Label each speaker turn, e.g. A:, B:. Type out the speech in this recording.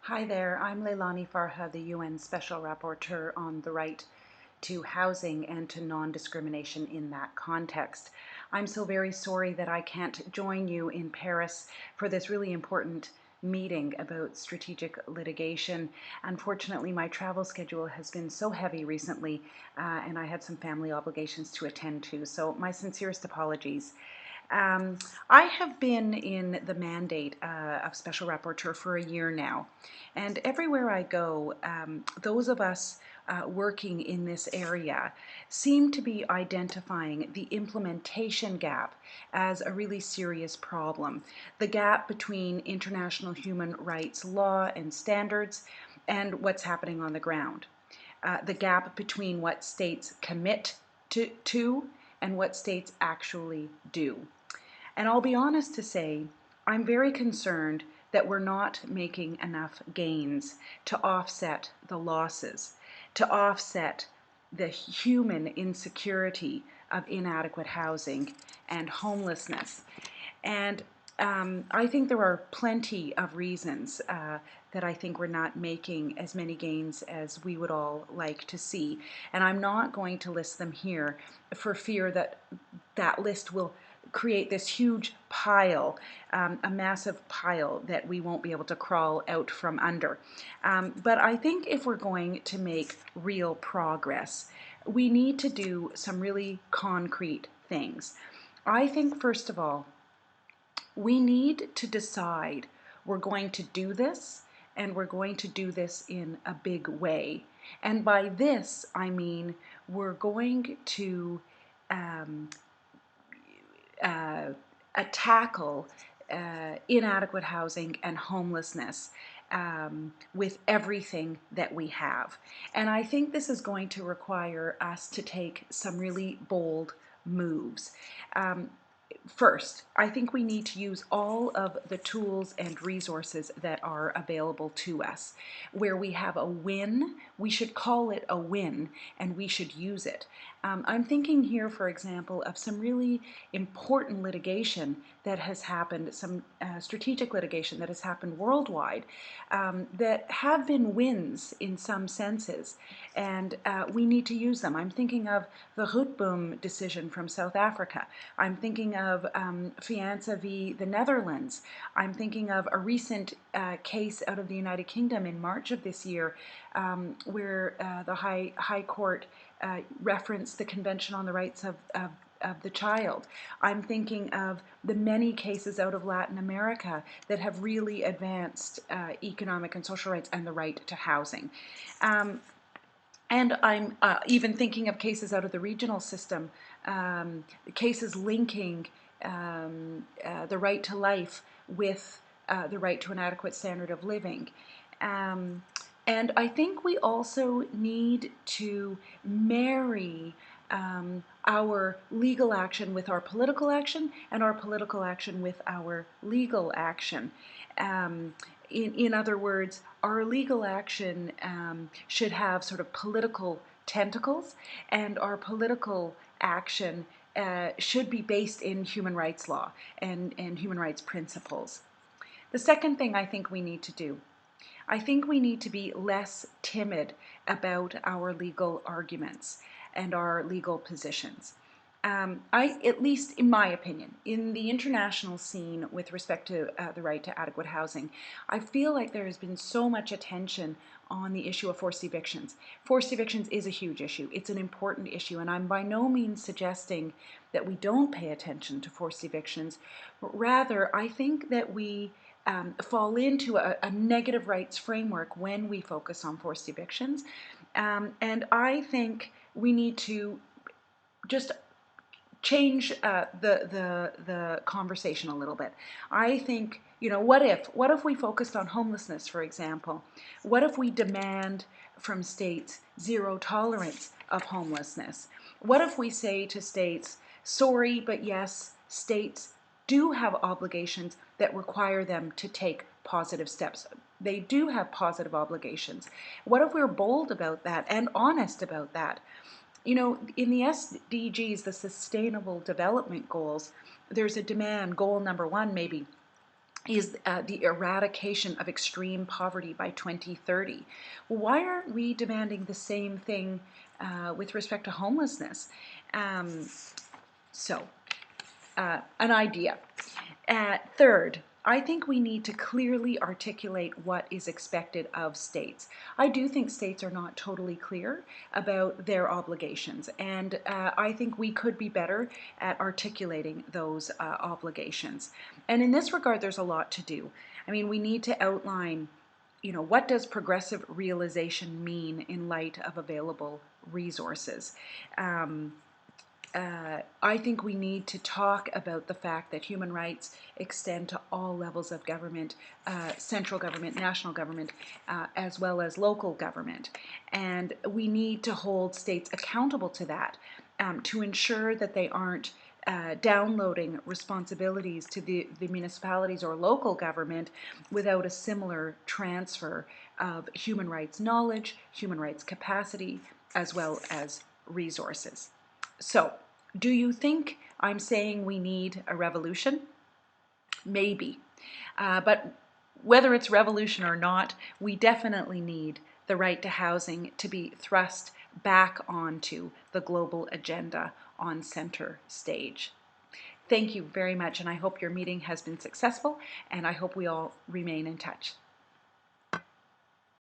A: Hi there, I'm Leilani Farha, the UN Special Rapporteur on the right to housing and to non-discrimination in that context. I'm so very sorry that I can't join you in Paris for this really important meeting about strategic litigation. Unfortunately, my travel schedule has been so heavy recently, and I had some family obligations to attend to, so my sincerest apologies. Um, I have been in the mandate of Special Rapporteur for a year now, and everywhere I go, those of us working in this area seem to be identifying the implementation gap as a really serious problem. The gap between international human rights law and standards and what's happening on the ground. The gap between what states commit to and what states actually do. And I'll be honest to say, I'm very concerned that we're not making enough gains to offset the losses, to offset the human insecurity of inadequate housing and homelessness. And I think there are plenty of reasons that I think we're not making as many gains as we would all like to see. And I'm not going to list them here for fear that that list will create this huge pile, a massive pile that we won't be able to crawl out from under. But I think if we're going to make real progress, we need to do some really concrete things. I think, first of all, we need to decide we're going to do this, and we're going to do this in a big way. And by this, I mean we're going to um, uh, tackle inadequate housing and homelessness with everything that we have. And I think this is going to require us to take some really bold moves. First, I think we need to use all of the tools and resources that are available to us. Where we have a win, we should call it a win, and we should use it. I'm thinking here, for example, of some really important litigation that has happened, some strategic litigation that has happened worldwide, that have been wins in some senses, and we need to use them. I'm thinking of the Roetboom decision from South Africa. I'm thinking of FEANTSA v. the Netherlands. I'm thinking of a recent case out of the United Kingdom in March of this year, where the High Court referenced the Convention on the Rights of the Child. I'm thinking of the many cases out of Latin America that have really advanced economic and social rights and the right to housing. And I'm even thinking of cases out of the regional system, cases linking the right to life with the right to an adequate standard of living. And I think we also need to marry our legal action with our political action, and our political action with our legal action. In other words, our legal action should have sort of political tentacles, and our political action should be based in human rights law and human rights principles. The second thing I think we need to do, I think we need to be less timid about our legal arguments and our legal positions. At least in my opinion, in the international scene with respect to the right to adequate housing, I feel like there has been so much attention on the issue of forced evictions. Forced evictions is a huge issue. It's an important issue, and I'm by no means suggesting that we don't pay attention to forced evictions. Rather, I think that we fall into a negative rights framework when we focus on forced evictions. And I think we need to just change the conversation a little bit. I think, what if we focused on homelessness, for example? What if we demand from states zero tolerance of homelessness? What if we say to states, sorry, but yes, states do have obligations that require them to take positive steps. They do have positive obligations. What if we're bold about that and honest about that? In the SDGs, the Sustainable Development Goals, there's a demand, goal number one maybe, is the eradication of extreme poverty by 2030. Well, why aren't we demanding the same thing with respect to homelessness? Um, so, an idea. Third, I think we need to clearly articulate what is expected of states. I do think states are not totally clear about their obligations, and I think we could be better at articulating those obligations. And in this regard, there's a lot to do. I mean, we need to outline, what does progressive realization mean in light of available resources? I think we need to talk about the fact that human rights extend to all levels of government, central government, national government, as well as local government. And we need to hold states accountable to that, to ensure that they aren't downloading responsibilities to the municipalities or local government without a similar transfer of human rights knowledge, human rights capacity, as well as resources. So, do you think I'm saying we need a revolution? Maybe. But whether it's revolution or not, we definitely need the right to housing to be thrust back onto the global agenda on center stage. Thank you very much, and I hope your meeting has been successful, and I hope we all remain in touch.